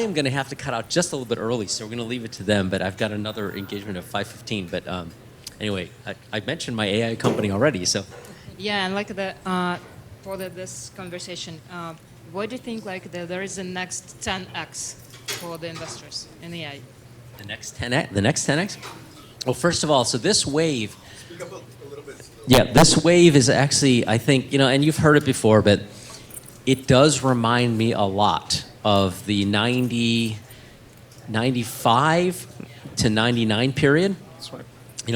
am going to have to cut out just a little bit early, so we're going to leave it to them. But I've got another engagement at 5:15. But anyway, I mentioned my AI company already, so. Yeah, and like for this conversation, what do you think there is the next 10x for the investors in AI? The next 10x? The next 10x? Well, first of all, so this wave. Speak up a little bit slower. Yeah, this wave is actually, I think, and you've heard it before, but it does remind me a lot of the 95 to 99 period. That's right.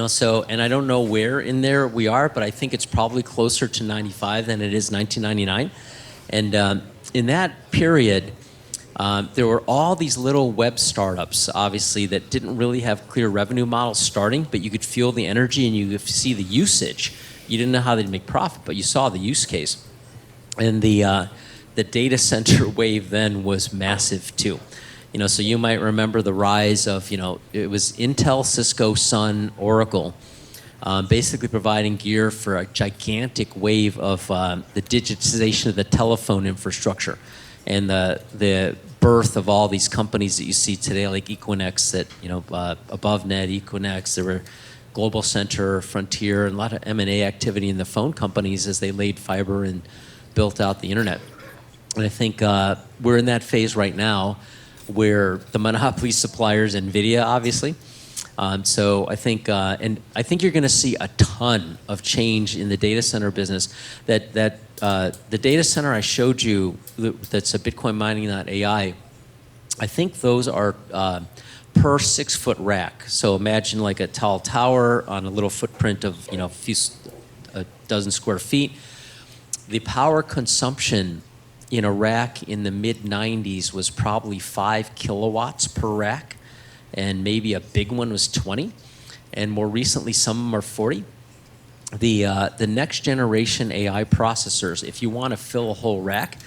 So, and I don't know where in there we are, but I think it's probably closer to 95 than it is 1999. And in that period, there were all these little web startups, obviously, that didn't really have clear revenue models starting, but you could feel the energy and you could see the usage. You didn't know how they'd make profit, but you saw the use case. And the data center wave then was massive too. So you might remember the rise of, it was Intel, Cisco, Sun, Oracle, basically providing gear for a gigantic wave of the digitization of the telephone infrastructure and the birth of all these companies that you see today, like Equinix, that AboveNet, Equinix, there were Global Center, Frontier, and a lot of M&A activity in the phone companies as they laid fiber and built out the internet. And I think we're in that phase right now where the monopoly suppliers, NVIDIA, obviously. So I think, and I think you're going to see a ton of change in the data center business. The data center I showed you, that's a Bitcoin mining.ai, I think those are per 6-foot rack. So imagine like a tall tower on a little footprint of a dozen square feet. The power consumption in a rack in the mid-90s was probably 5 kilowatts per rack, and maybe a big one was 20, and more recently some of them are 40. The next generation AI processors, if you want to fill a whole rack,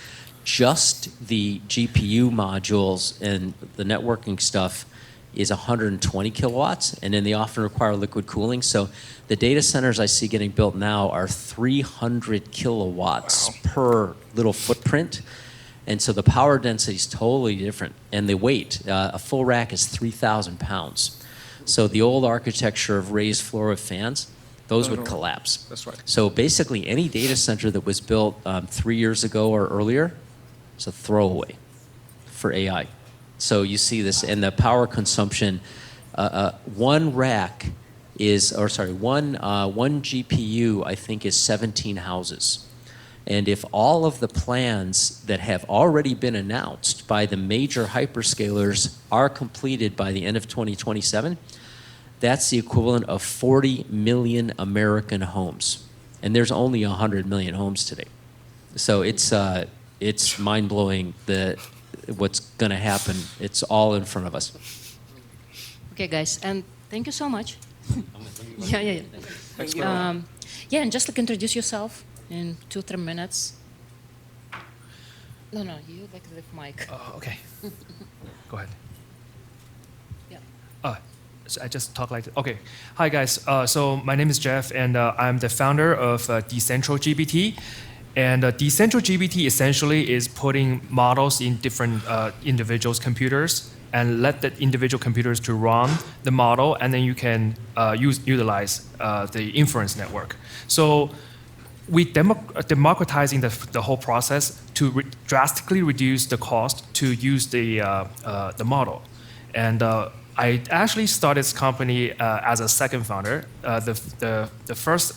just the GPU modules and the networking stuff is 120 kilowatts, and then they often require liquid cooling. So the data centers I see getting built now are 300 kilowatts per little footprint. And so the power density is totally different. And the weight, a full rack is 3,000 pounds. So the old architecture of raised floor with fans, those would collapse. That's right. So basically any data center that was built 3 years ago or earlier is a throwaway for AI. So you see this, and the power consumption, one GPU, I think, is 17 houses. And if all of the plans that have already been announced by the major hyperscalers are completed by the end of 2027, that's the equivalent of 40 million American homes. And there's only 100 million homes today. So it's mind-blowing what's going to happen. It's all in front of us. Okay, guys, and thank you so much. Yeah. Thanks, Yeah, and just introduce yourself in 2-3 minutes. No, you the mic. Okay. Go ahead. Yeah. So I just talk like, okay. Hi guys, so my name is Jeff, and I'm the founder of Decentral-GPT. And Decentral-GPT essentially is putting models in different individuals' computers and let the individual computers to run the model, and then you can utilize the inference network. So we democratizing the whole process to drastically reduce the cost to use the model. And I actually started this company as a second founder. The first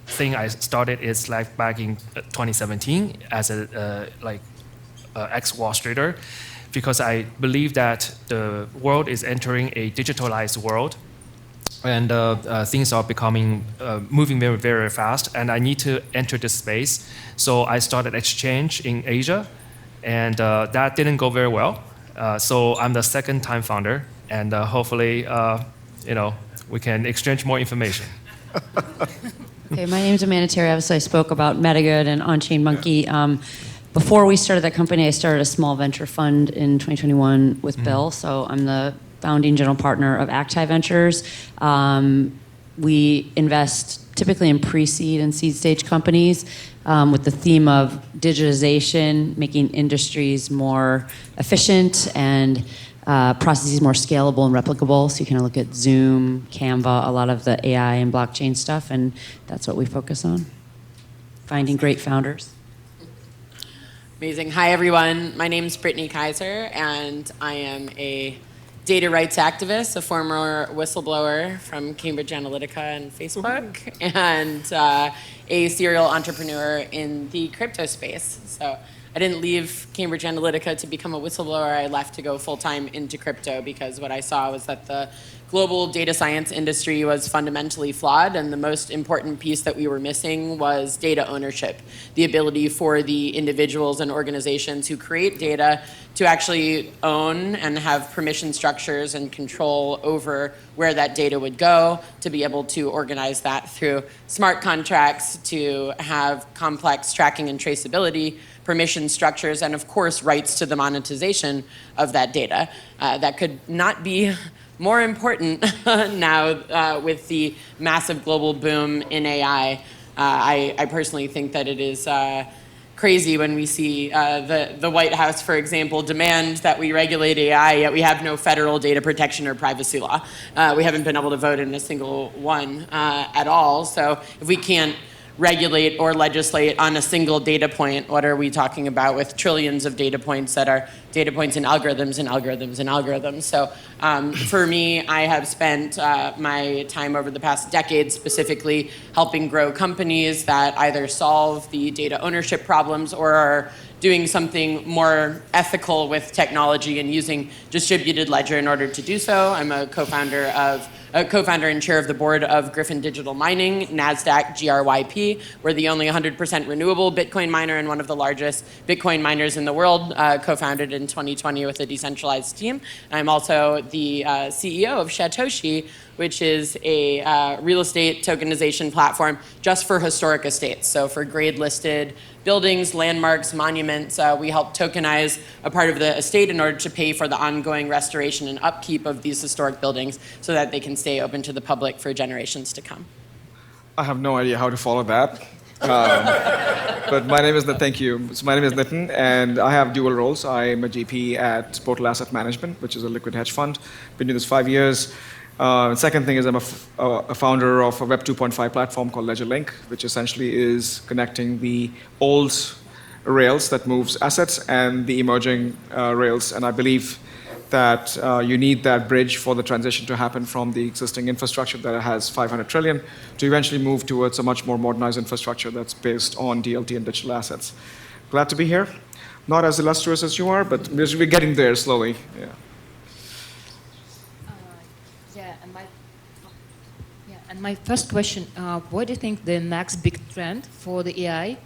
thing I started is like back in 2017 as a ex-Wall Streeter, because I believe that the world is entering a digitalized world, and things are moving very, very fast, and I need to enter this space. So I started exchange in Asia, and that didn't go very well. So I'm the second-time founder, and hopefully, we can exchange more information. Okay, my name is Amanda Terry. Obviously, I spoke about MetaGood and On-Chain Monkey. Before we started that company, I started a small venture fund in 2021 with Bill. So I'm the founding general partner of Acti Ventures. We invest typically in pre-seed and seed stage companies, with the theme of digitization, making industries more efficient and processes more scalable and replicable. So you can look at Zoom, Canva, a lot of the AI and blockchain stuff, and that's what we focus on. Finding great founders. Amazing. Hi, everyone. My name is Brittany Kaiser, and I am a data rights activist, a former whistleblower from Cambridge Analytica and Facebook, and a serial entrepreneur in the crypto space. So I didn't leave Cambridge Analytica to become a whistleblower. I left to go full-time into crypto because what I saw was that the global data science industry was fundamentally flawed, and the most important piece that we were missing was data ownership, the ability for the individuals and organizations who create data to actually own and have permission structures and control over where that data would go, to be able to organize that through smart contracts, to have complex tracking and traceability, permission structures, and of course rights to the monetization of that data. That could not be more important now with the massive global boom in AI. I personally think that it is crazy when we see the White House, for example, demand that we regulate AI, yet we have no federal data protection or privacy law. We haven't been able to vote in a single one at all. So if we can't regulate or legislate on a single data point, what are we talking about with trillions of data points that are data points and algorithms and algorithms and algorithms? So for me, I have spent my time over the past decade specifically helping grow companies that either solve the data ownership problems or are doing something more ethical with technology and using distributed ledger in order to do so. I'm a co-founder and chair of the board of Griffin Digital Mining, NASDAQ GRYP. We're the only 100% renewable Bitcoin miner and one of the largest Bitcoin miners in the world, co-founded in 2020 with a decentralized team. I'm also the CEO of Satoshi, which is a real estate tokenization platform just for historic estates. So for grade-listed buildings, landmarks, monuments, we help tokenize a part of the estate in order to pay for the ongoing restoration and upkeep of these historic buildings so that they can stay open to the public for generations to come. I have no idea how to follow that. But thank you. So my name is Nitin, and I have dual roles. I'm a GP at Portal Asset Management, which is a liquid hedge fund. Been doing this 5 years. Second thing is I'm a founder of a Web 2.5 platform called LedgerLink, which essentially is connecting the old rails that moves assets and the emerging rails. And I believe that you need that bridge for the transition to happen from the existing infrastructure that has 500 trillion to eventually move towards a much more modernized infrastructure that's based on DLT and digital assets. Glad to be here. Not as illustrious as you are, but we're getting there slowly. Yeah. And my first question, what do you think the next big trend for the AI,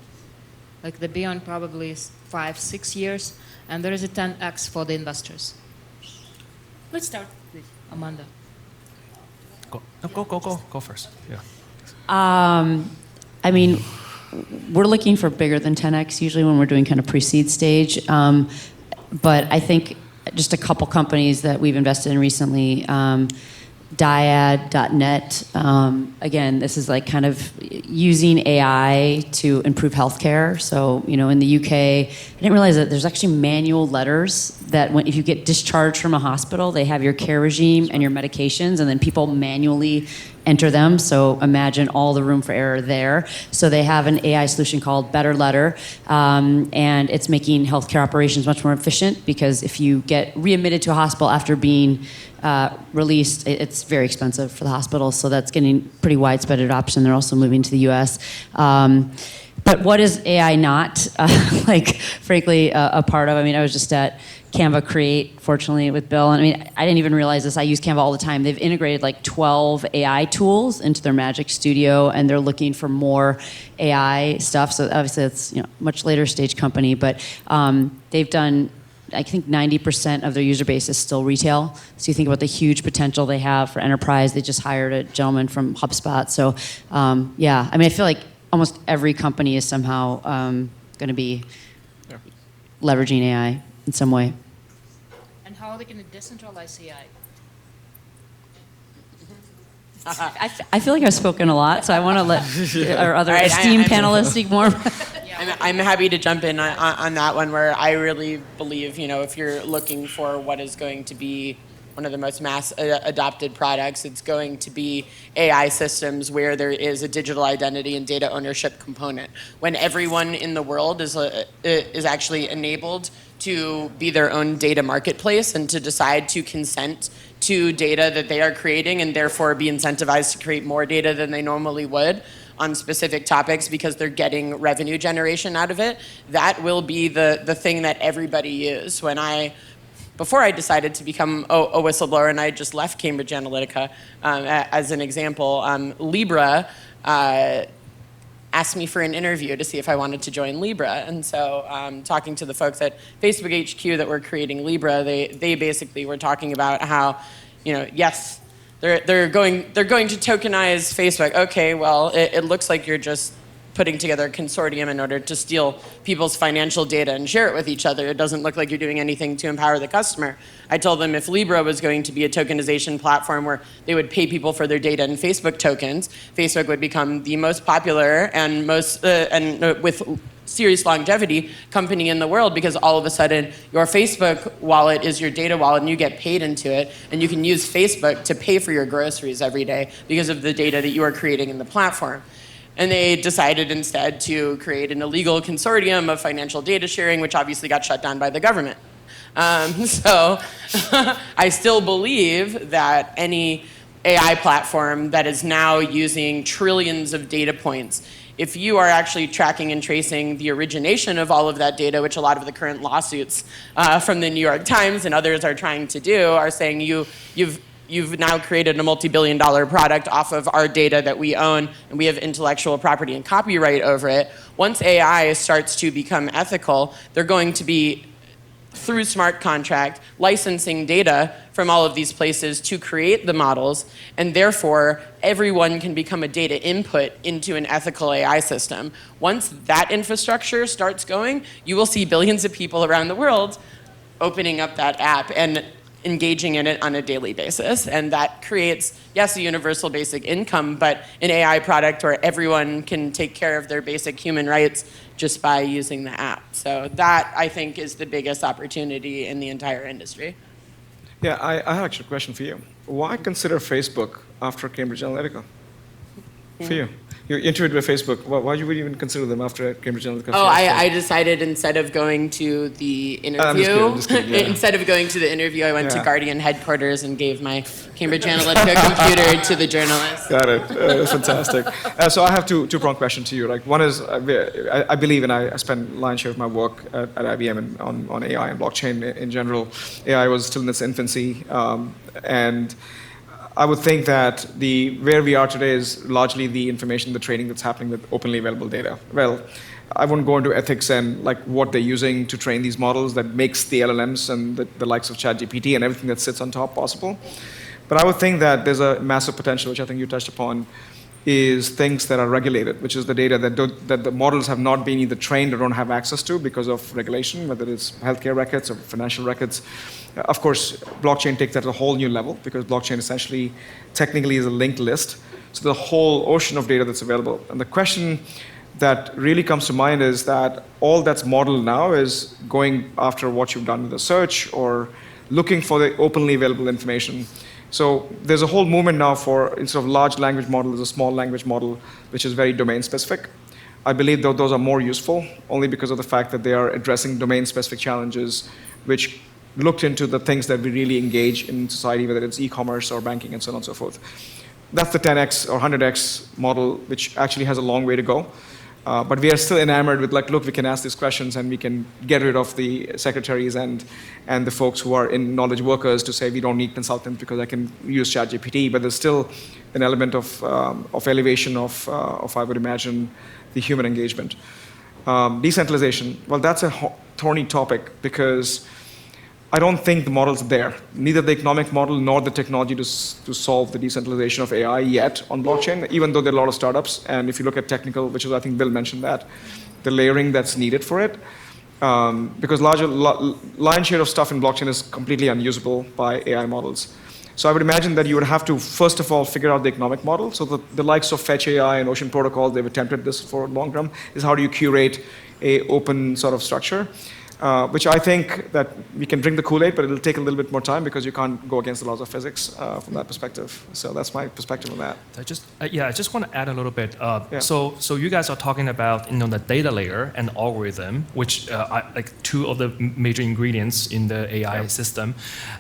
like the beyond probably 5-6 years, and there is a 10x for the investors? Let's start with Amanda. Go first. Yeah. I mean, we're looking for bigger than 10x usually when we're doing kind of pre-seed stage. But I think just a couple companies that we've invested in recently, Dyad.net. Again, this is like kind of using AI to improve healthcare. So, in the UK, I didn't realize that there's actually manual letters that if you get discharged from a hospital, they have your care regime and your medications, and then people manually enter them. So imagine all the room for error there. So they have an AI solution called Better Letter, and it's making healthcare operations much more efficient because if you get readmitted to a hospital after being released, it's very expensive for the hospital. So that's getting pretty widespread adoption. They're also moving to the US. But what is AI not, frankly, a part of? I mean, I was just at Canva Create, fortunately, with Bill. And I mean, I didn't even realize this. I use Canva all the time. They've integrated like 12 AI tools into their Magic Studio, and they're looking for more AI stuff. So obviously, it's much later stage company, but they've done. I think 90% of their user base is still retail. So you think about the huge potential they have for enterprise. They just hired a gentleman from HubSpot. So yeah, I mean, I feel like almost every company is somehow going to be leveraging AI in some way. And how are they going to decentralize AI? I feel like I've spoken a lot, so I want to let our other All right, esteemed I'm- panelists speak more. I'm happy to jump in on that one, where I really believe, if you're looking for what is going to be one of the most mass adopted products, it's going to be AI systems where there is a digital identity and data ownership component. When everyone in the world is actually enabled to be their own data marketplace and to decide to consent to data that they are creating and therefore be incentivized to create more data than they normally would on specific topics because they're getting revenue generation out of it, that will be the thing that everybody uses. Before I decided to become a whistleblower, and I just left Cambridge Analytica, as an example, Libra asked me for an interview to see if I wanted to join Libra. And so talking to the folks at Facebook HQ that were creating Libra, they basically were talking about how, yes, they're going to tokenize Facebook. Okay, well, it looks like you're just putting together a consortium in order to steal people's financial data and share it with each other. It doesn't look like you're doing anything to empower the customer. I told them if Libra was going to be a tokenization platform where they would pay people for their data in Facebook tokens, Facebook would become the most popular and most with serious longevity company in the world, because all of a sudden your Facebook wallet is your data wallet and you get paid into it, and you can use Facebook to pay for your groceries every day because of the data that you are creating in the platform. And they decided instead to create an illegal consortium of financial data sharing, which obviously got shut down by the government. So I still believe that any AI platform that is now using trillions of data points, if you are actually tracking and tracing the origination of all of that data, which a lot of the current lawsuits from the New York Times and others are trying to do, are saying you've now created a multi-billion-dollar product off of our data that we own, and we have intellectual property and copyright over it. Once AI starts to become ethical, they're going to be, through smart contract, licensing data from all of these places to create the models, and therefore everyone can become a data input into an ethical AI system. Once that infrastructure starts going, you will see billions of people around the world opening up that app and engaging in it on a daily basis. And that creates, yes, a universal basic income, but an AI product where everyone can take care of their basic human rights just by using the app. So that, I think, is the biggest opportunity in the entire industry. Yeah, I have actually a question for you. Why consider Facebook after Cambridge Analytica? For you. You interviewed with Facebook. Why would you even consider them after Cambridge Analytica? Oh, I decided instead of going to the interview, I'm just kidding, yeah. instead of going to the interview, I went to Yeah. Guardian headquarters and gave my Cambridge Analytica computer to the journalist. Got it. Fantastic. So I have two-pronged question to you. Like, one is, I believe, and I spend lion's share of my work at IBM and on AI and blockchain in general. AI was still in its infancy, and I would think that where we are today is largely the information, the training that's happening with openly available data. Well, I won't go into ethics and like what they're using to train these models that makes the LLMs and the likes of ChatGPT and everything that sits on top possible. But I would think that there's a massive potential, which I think you touched upon, is things that are regulated, which is the data that the models have not been either trained or don't have access to because of regulation, whether it's healthcare records or financial records. Of course, blockchain takes that to a whole new level because blockchain essentially, technically, is a linked list. So the whole ocean of data that's available. And the question that really comes to mind is that all that's modeled now is going after what you've done with a search or looking for the openly available information. So there's a whole movement now for, instead of large language model, there's a small language model, which is very domain specific. I believe that those are more useful only because of the fact that they are addressing domain specific challenges, which looked into the things that we really engage in society, whether it's e-commerce or banking and so on and so forth. That's the 10x or 100x model, which actually has a long way to go. But we are still enamored with like, look, we can ask these questions and we can get rid of the secretaries and the folks who are in knowledge workers to say we don't need consultants because I can use ChatGPT. But there's still an element of elevation of I would imagine, the human engagement. Decentralization, well, that's a thorny topic because I don't think the model's there, neither the economic model nor the technology to solve the decentralization of AI yet on blockchain, even though there are a lot of startups. And if you look at technical, which is, I think Bill mentioned that, the layering that's needed for it, because lion's share of stuff in blockchain is completely unusable by AI models. So I would imagine that you would have to, first of all, figure out the economic model. So the likes of Fetch AI and Ocean Protocol, they've attempted this for long term, is how do you curate a open sort of structure, which I think that we can drink the Kool-Aid, but it'll take a little bit more time because you can't go against the laws of physics from that perspective. So that's my perspective on that. I just want to add a little bit. Yeah. So you guys are talking about the data layer and algorithm, which are like two of the major ingredients in the AI system,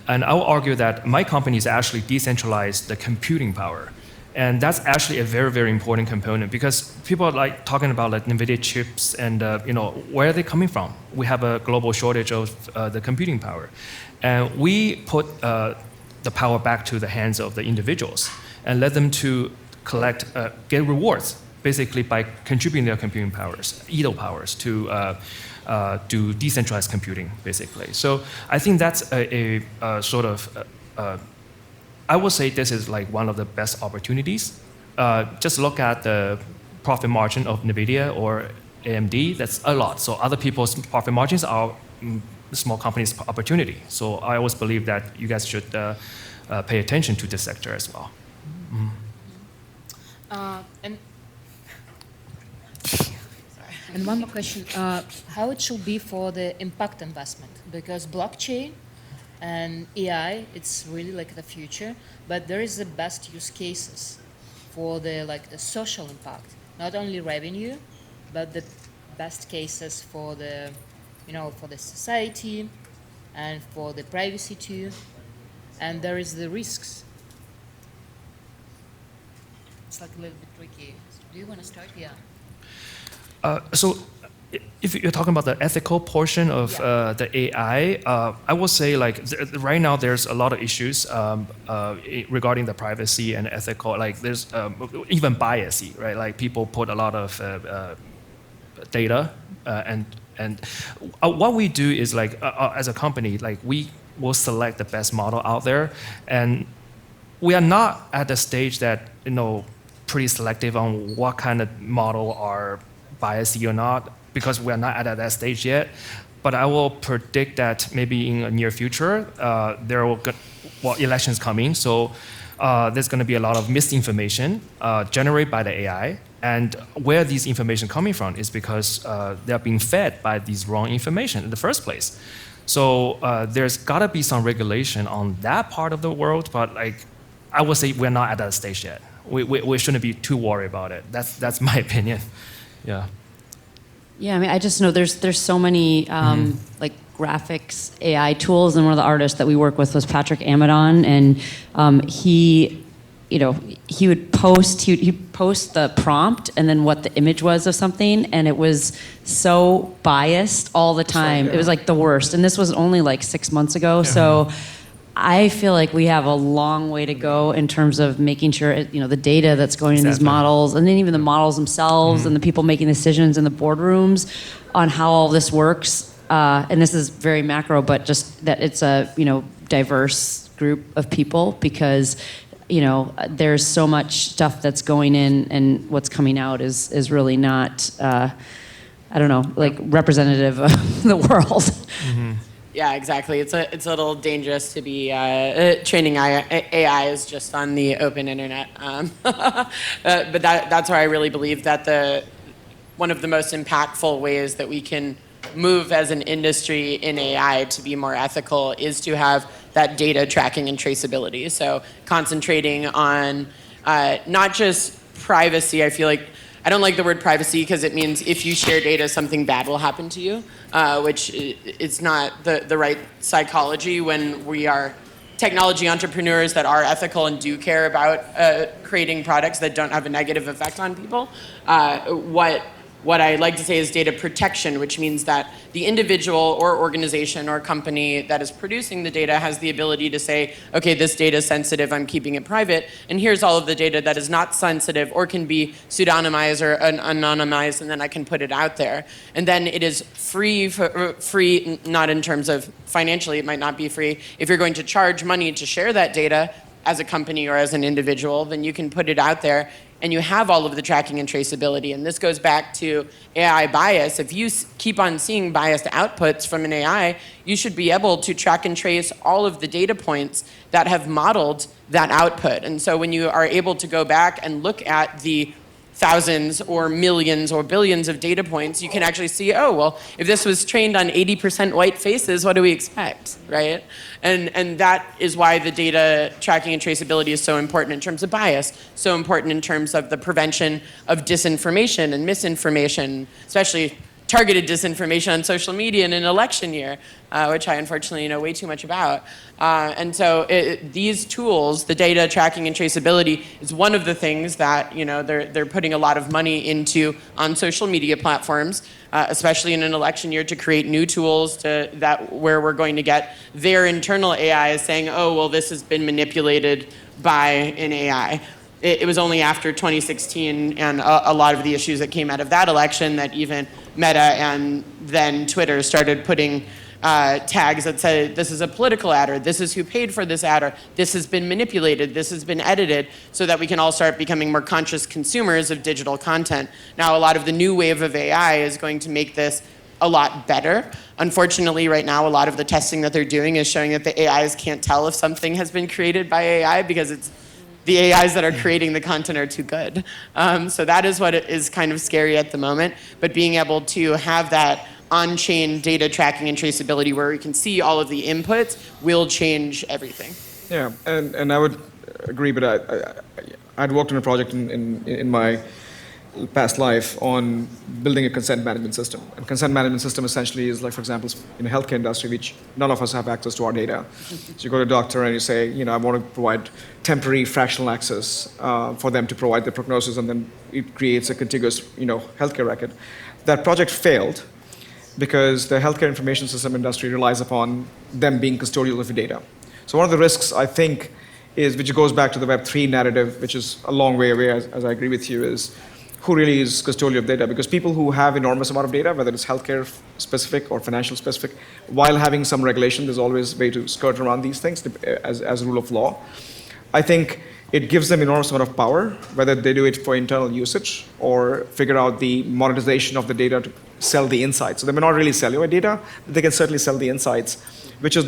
and I will argue that my company is actually decentralized the computing power. And that's actually a very, very important component because people are like talking about like NVIDIA chips and where are they coming from? We have a global shortage of the computing power. And we put the power back to the hands of the individuals and let them to get rewards basically by contributing their computing powers, idle powers to do decentralized computing basically. So I think that's a sort of I would say this is like one of the best opportunities. Just look at the profit margin of NVIDIA or AMD, that's a lot. So other people's profit margins are small companies' opportunity. So I always believe that you guys should pay attention to this sector as well. And one more question, how it should be for the impact investment? Because blockchain and AI, it's really like the future, but there is the best use cases for the social impact, not only revenue, but the best cases for the, for the society and for the privacy too, and there is the risks. It's like a little bit tricky. Do you want to start? Yeah. So if you're talking about the ethical portion of the AI, I will say right now there's a lot of issues regarding the privacy and ethical. Like there's even bias, right? Like people put a lot of data and what we do is as a company, we will select the best model out there, and we are not at the stage that pretty selective on what kind of model are biased or not, because we are not at that stage yet. But I will predict that maybe in the near future, elections coming, so there's going to be a lot of misinformation generated by the AI. And where these information coming from is because they're being fed by these wrong information in the first place. So there's got to be some regulation on that part of the world, but I would say we're not at that stage yet. We shouldn't be too worried about it. That's my opinion. Yeah. Yeah, I mean, I just know there's so many graphics AI tools, and one of the artists that we work with was Patrick Amadon, and he would post the prompt and then what the image was of something, and it was so biased all the time. Right, yeah. It was like the worst, and this was only 6 months ago. Yeah. So I feel like we have a long way to go in terms of making sure the data that's going in these models, and then even the models themselves and the people making decisions in the boardrooms on how all this works. And this is very macro, but just that it's a diverse group of people, because there's so much stuff that's going in, and what's coming out is really not representative of the world. Mm-hmm. Yeah, exactly. It's a little dangerous to be training AI is just on the open internet. But that's where I really believe that one of the most impactful ways that we can move as an industry in AI to be more ethical is to have that data tracking and traceability. So concentrating on not just privacy. I don't like the word privacy because it means if you share data, something bad will happen to you, which is not the right psychology when we are technology entrepreneurs that are ethical and do care about creating products that don't have a negative effect on people. What I like to say is data protection, which means that the individual or organization or company that is producing the data has the ability to say, okay, this data is sensitive, I'm keeping it private, and here's all of the data that is not sensitive or can be pseudonymized or anonymized, and then I can put it out there. And then it is free, not in terms of financially, it might not be free. If you're going to charge money to share that data as a company or as an individual, then you can put it out there and you have all of the tracking and traceability. And this goes back to AI bias. If you keep on seeing biased outputs from an AI, you should be able to track and trace all of the data points that have modeled that output. And so when you are able to go back and look at the thousands or millions or billions of data points, you can actually see, oh, well, if this was trained on 80% white faces, what do we expect, right? And that is why the data tracking and traceability is so important in terms of bias, so important in terms of the prevention of disinformation and misinformation, especially targeted disinformation on social media in an election year, which I unfortunately know way too much about. And so these tools, the data tracking and traceability, is one of the things that they're putting a lot of money into on social media platforms, especially in an election year, to create new tools where we're going to get their internal AI saying, oh, well, this has been manipulated by an AI. It was only after 2016 and a lot of the issues that came out of that election that even Meta and then Twitter started putting tags that said, this is a political ad, or this is who paid for this ad, or this has been manipulated, this has been edited, so that we can all start becoming more conscious consumers of digital content. Now, a lot of the new wave of AI is going to make this a lot better. Unfortunately, right now, a lot of the testing that they're doing is showing that the AIs can't tell if something has been created by AI because the AIs that are creating the content are too good. So that is what is kind of scary at the moment. But being able to have that on-chain data tracking and traceability where we can see all of the inputs will change everything. Yeah, and I would agree, but I'd worked on a project in my past life on building a consent management system. And consent management system essentially is like, for example, in the healthcare industry, which none of us have access to our data. So you go to a doctor and you say, I want to provide temporary fractional access for them to provide the prognosis, and then it creates a contiguous, healthcare record. That project failed because the healthcare information system industry relies upon them being custodial of the data. So one of the risks, I think, which goes back to the Web3 narrative, which is a long way away, as I agree with you, is who really is custodial of data? Because people who have enormous amount of data, whether it's healthcare specific or financial specific, while having some regulation, there's always a way to skirt around these things as a rule of law. I think it gives them enormous amount of power, whether they do it for internal usage or figure out the monetization of the data to sell the insights. So they may not really sell your data, but they can certainly sell the insights, which is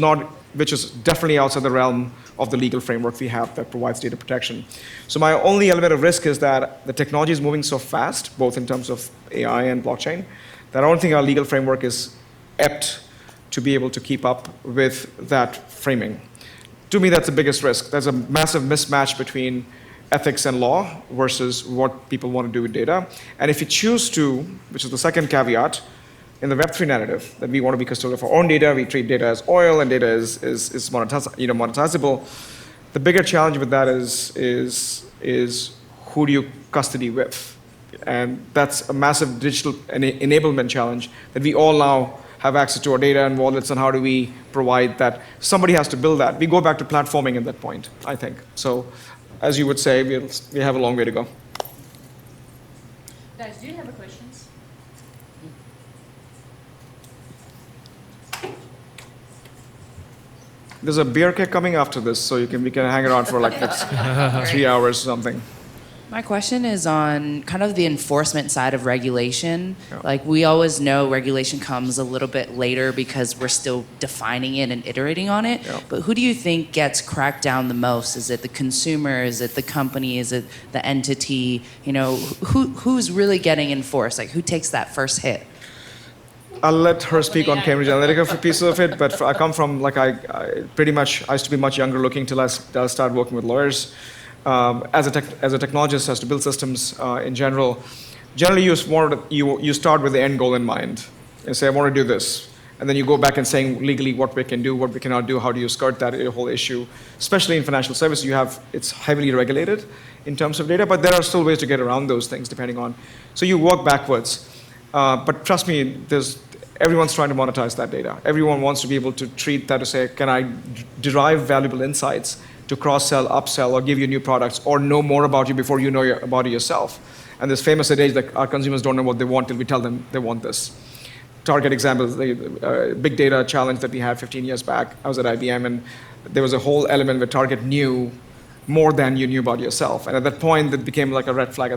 definitely outside the realm of the legal framework we have that provides data protection. So my only element of risk is that the technology is moving so fast, both in terms of AI and blockchain, that I don't think our legal framework is apt to be able to keep up with that framing. To me, that's the biggest risk. There's a massive mismatch between ethics and law versus what people want to do with data. And if you choose to, which is the second caveat, in the Web3 narrative, that we want to be custodial of our own data, we treat data as oil, and data is monetizable. The bigger challenge with that is who do you custody with? And that's a massive digital enablement challenge that we all now have access to our data and wallets, and how do we provide that? Somebody has to build that. We go back to platforming at that point, I think. So, as you would say, we have a long way to go. Guys, do you have questions? There's a beer keg coming after this, so we can hang around for like next 3 hours or something. My question is on kind of the enforcement side of regulation. Yeah. Like, we always know regulation comes a little bit later because we're still defining it and iterating on it. Yeah. But who do you think gets cracked down the most? Is it the consumer? Is it the company? Is it the entity? Who's really getting enforced? Like, who takes that first hit? I'll let her speak on Cambridge Analytica for pieces of it, but I come from, I used to be much younger looking till I started working with lawyers. As a technologist, has to build systems in general. Generally, you start with the end goal in mind and say, I want to do this. And then you go back and saying legally what we can do, what we cannot do, how do you skirt that whole issue. Especially in financial services, it's heavily regulated in terms of data, but there are still ways to get around those things depending on. So you work backwards. But trust me, everyone's trying to monetize that data. Everyone wants to be able to treat that to say, can I derive valuable insights to cross-sell, upsell, or give you new products, or know more about you before you know about it yourself. And this famous adage that our consumers don't know what they want till we tell them they want this. Target examples, the big data challenge that we had 15 years back. I was at IBM, and there was a whole element where Target knew more than you knew about yourself. And at that point, it became like a red flag.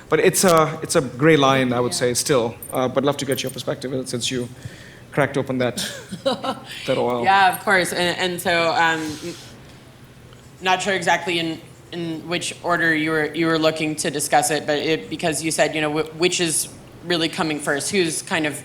But it's a gray line, I would say, still. But love to get your perspective since you cracked open that oil. Yeah, of course. And so, not sure exactly in which order you were looking to discuss it, but because you said, which is really coming first, who's kind of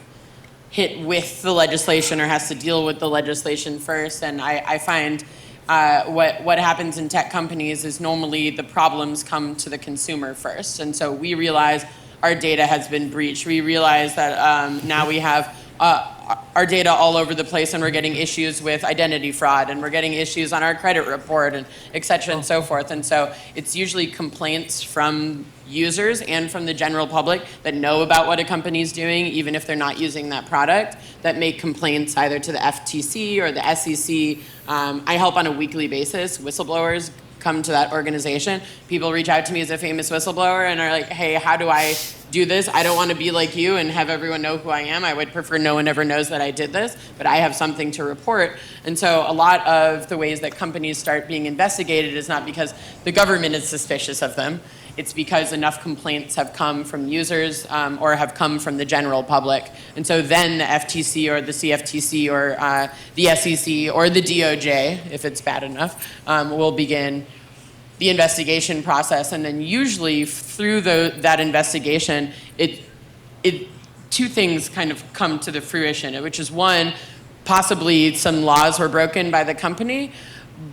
hit with the legislation or has to deal with the legislation first. And I find what happens in tech companies is normally the problems come to the consumer first. And so we realize our data has been breached. We realize that now we have our data all over the place, and we're getting issues with identity fraud, and we're getting issues on our credit report, and et cetera, and so forth. And so it's usually complaints from users and from the general public that know about what a company is doing, even if they're not using that product, that make complaints either to the FTC or the SEC. I help on a weekly basis. Whistleblowers come to that organization. People reach out to me as a famous whistleblower and are like, hey, how do I do this? I don't want to be like you and have everyone know who I am. I would prefer no one ever knows that I did this, but I have something to report. And so a lot of the ways that companies start being investigated is not because the government is suspicious of them. It's because enough complaints have come from users or have come from the general public. And so then the FTC or the CFTC or the SEC or the DOJ, if it's bad enough, will begin the investigation process. And then usually through that investigation, two things kind of come to the fruition, which is one, possibly some laws were broken by the company,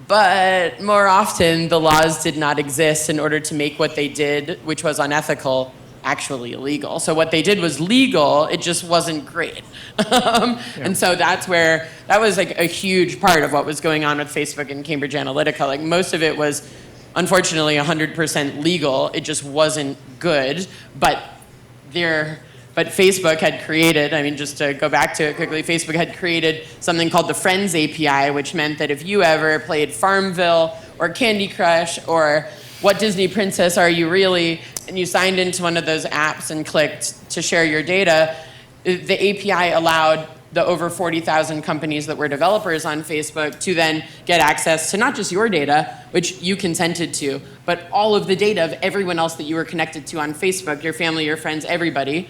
but more often the laws did not exist in order to make what they did, which was unethical, actually illegal. So what they did was legal, it just wasn't great. And so that was like a huge part of what was going on with Facebook and Cambridge Analytica. Like most of it was unfortunately 100% legal, it just wasn't good, but Facebook had created, just to go back to it quickly, Facebook had created something called the Friends API, which meant that if you ever played Farmville or Candy Crush or What Disney Princess Are You Really, and you signed into one of those apps and clicked to share your data, the API allowed the over 40,000 companies that were developers on Facebook to then get access to not just your data, which you consented to, but all of the data of everyone else that you were connected to on Facebook, your family, your friends, everybody,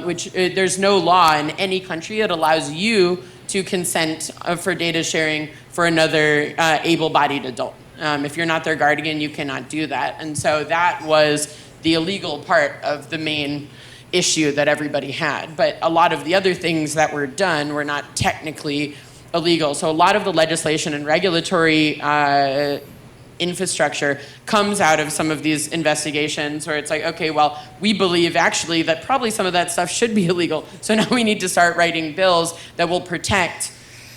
which there's no law in any country that allows you to consent for data sharing for another able-bodied adult. If you're not their guardian, you cannot do that. And so that was the illegal part of the main issue that everybody had. But a lot of the other things that were done were not technically illegal. So a lot of the legislation and regulatory infrastructure comes out of some of these investigations where it's like, okay, well, we believe actually that probably some of that stuff should be illegal. So now we need to start writing bills that will protect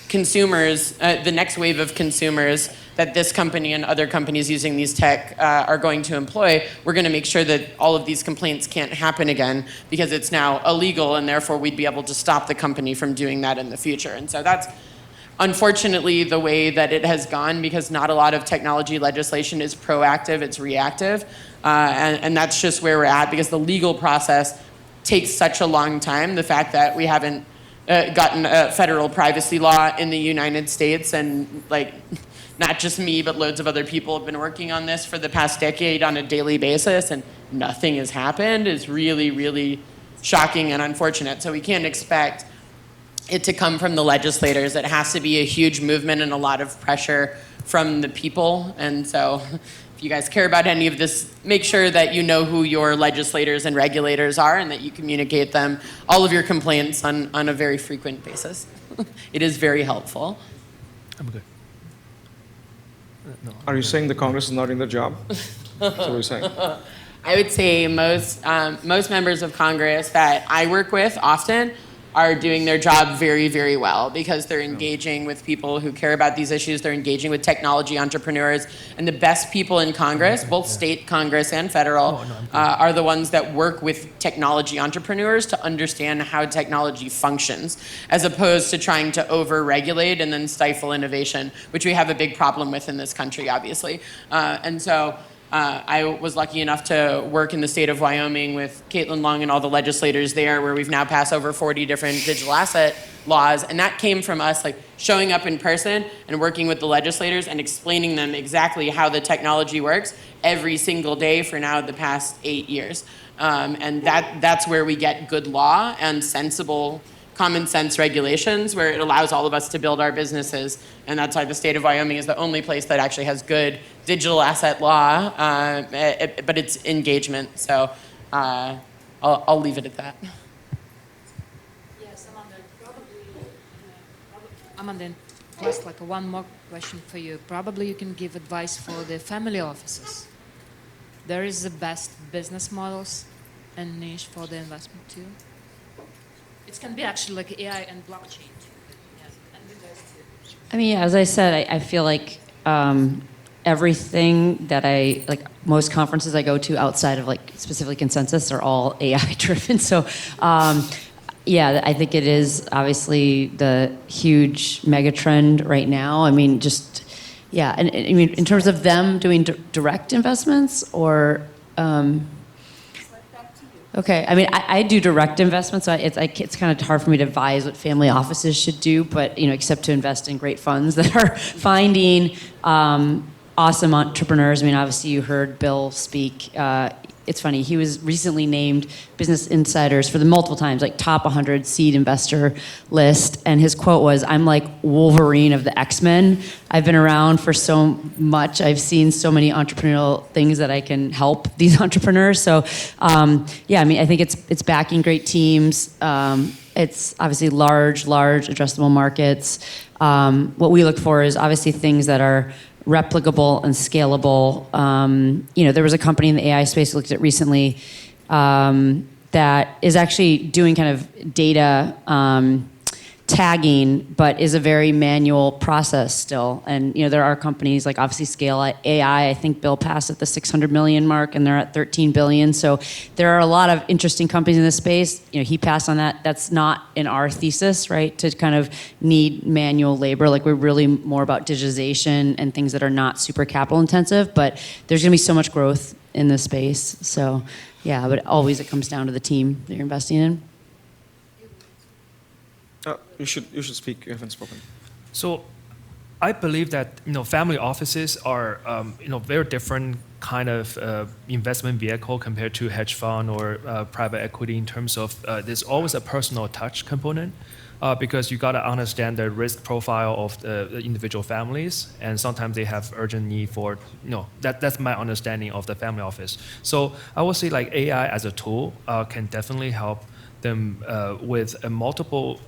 consumers, the next wave of consumers that this company and other companies using these tech are going to employ. We're going to make sure that all of these complaints can't happen again because it's now illegal, and therefore we'd be able to stop the company from doing that in the future. And so that's unfortunately the way that it has gone, because not a lot of technology legislation is proactive, it's reactive. And that's just where we're at, because the legal process takes such a long time. The fact that we haven't gotten a federal privacy law in the United States, and not just me, but loads of other people have been working on this for the past decade on a daily basis, and nothing has happened, is really, really shocking and unfortunate. So we can't expect it to come from the legislators. It has to be a huge movement and a lot of pressure from the people. And so if you guys care about any of this, make sure that you know who your legislators and regulators are and that you communicate them all of your complaints on a very frequent basis. It is very helpful. I'm good. No. Are you saying the Congress is not doing their job? That's what you're saying. I would say most members of Congress that I work with often are doing their job very, very well, because they're engaging with people who care about these issues. They're engaging with technology entrepreneurs. And the best people in Congress, both state Congress and federal, are the ones that work with technology entrepreneurs to understand how technology functions, as opposed to trying to over-regulate and then stifle innovation, which we have a big problem with in this country, obviously. And so I was lucky enough to work in the state of Wyoming with Caitlin Long and all the legislators there, where we've now passed over 40 different digital asset laws. And that came from us like showing up in person and working with the legislators and explaining them exactly how the technology works every single day for now the past 8 years. And that's where we get good law and sensible common sense regulations, where it allows all of us to build our businesses. And that's why the state of Wyoming is the only place that actually has good digital asset law, but it's engagement. So I'll leave it at that. Yes, Amanda, just like one more question for you. Probably you can give advice for the family offices. There is the best business models and niche for the investment too. It can be actually like AI and blockchain too. Yes, and you guys too. I mean, yeah, as I said, I feel like everything that most conferences I go to outside of like specifically Consensus are all AI driven. So, yeah, I think it is obviously the huge mega trend right now. I mean, just, yeah. And I mean, in terms of them doing direct investments or, okay, I mean, I do direct investments, so it's kind of hard for me to advise what family offices should do, but, except to invest in great funds that are finding awesome entrepreneurs. I mean, obviously you heard Bill speak. It's funny, he was recently named Business Insiders for the multiple times, like top 100 seed investor list, and his quote was, "I'm like Wolverine of the X-Men. I've been around for so much. I've seen so many entrepreneurial things that I can help these entrepreneurs." So, yeah, I mean, I think it's backing great teams. It's obviously large addressable markets. What we look for is obviously things that are replicable and scalable. There was a company in the AI space we looked at recently that is actually doing kind of data tagging, but is a very manual process still. And there are companies like obviously Scale AI. I think Bill passed at the 600 million mark, and they're at 13 billion. So there are a lot of interesting companies in this space. He passed on that. That's not in our thesis, right? To kind of need manual labor. Like we're really more about digitization and things that are not super capital intensive. But there's going to be so much growth in this space. So yeah, but always it comes down to the team that you're investing in. You should speak. You haven't spoken. So I believe that family offices are very different kind of investment vehicle compared to hedge fund or private equity in terms of there's always a personal touch component because you got to understand the risk profile of the individual families, and sometimes they have urgent need for that's my understanding of the family office. So I would say like AI as a tool can definitely help them with multiple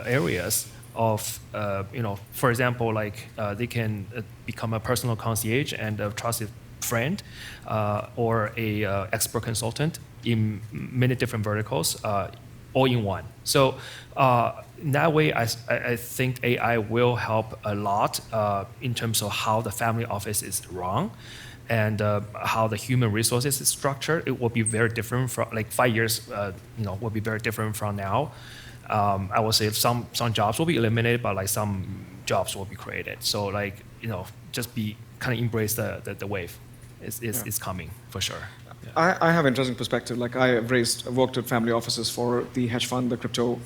areas of, for example, like they can become a personal concierge and a trusted friend or a expert consultant in many different verticals, all in one. So in that way, I think AI will help a lot in terms of how the family office is run. And how the human resources is structured, it will be very different from like 5 years. Will be very different from now. I would say some jobs will be eliminated, but like some jobs will be created. So like just be kind of embrace the wave. It's coming for sure. Yeah. I have an interesting perspective. Like I've worked with family offices for the hedge fund, the crypto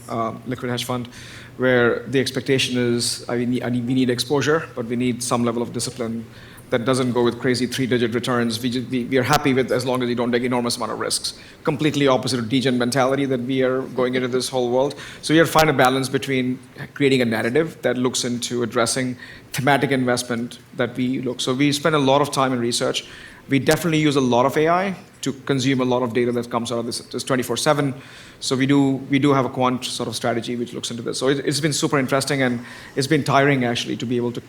liquid hedge fund, where the expectation is we need exposure, but we need some level of discipline that doesn't go with crazy 3-digit returns. We are happy with as long as you don't take enormous amount of risks. Completely opposite of degen mentality that we are going into this whole world. So we have to find a balance between creating a narrative that looks into addressing thematic investment that we look. So we spend a lot of time in research. We definitely use a lot of AI to consume a lot of data that comes out of this 24/7. So we do have a quant sort of strategy which looks into this. So it's been super interesting, and it's been tiring actually to be able to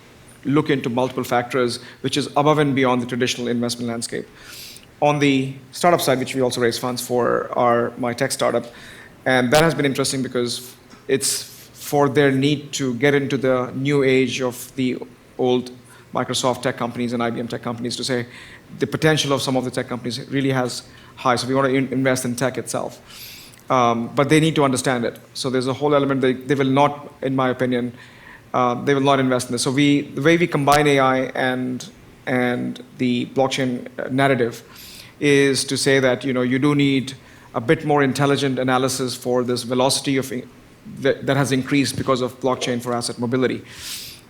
look into multiple factors, which is above and beyond the traditional investment landscape. On the startup side, which we also raise funds for, my tech startup, and that has been interesting because it's for their need to get into the new age of the old Microsoft tech companies and IBM tech companies to say the potential of some of the tech companies really has high. So we want to invest in tech itself. But they need to understand it. So there's a whole element they will not, in my opinion, they will not invest in this. So the way we combine AI and and the blockchain narrative is to say that you do need a bit more intelligent analysis for this velocity that has increased because of blockchain for asset mobility.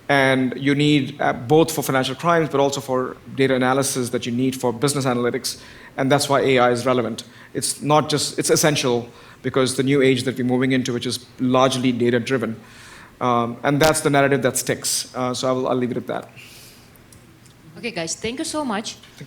And you need both for financial crimes, but also for data analysis that you need for business analytics. And that's why AI is relevant. It's not just, it's essential because the new age that we're moving into, which is largely data driven. And that's the narrative that sticks. So I'll leave it at that. Okay, guys, thank you so much. Thank you.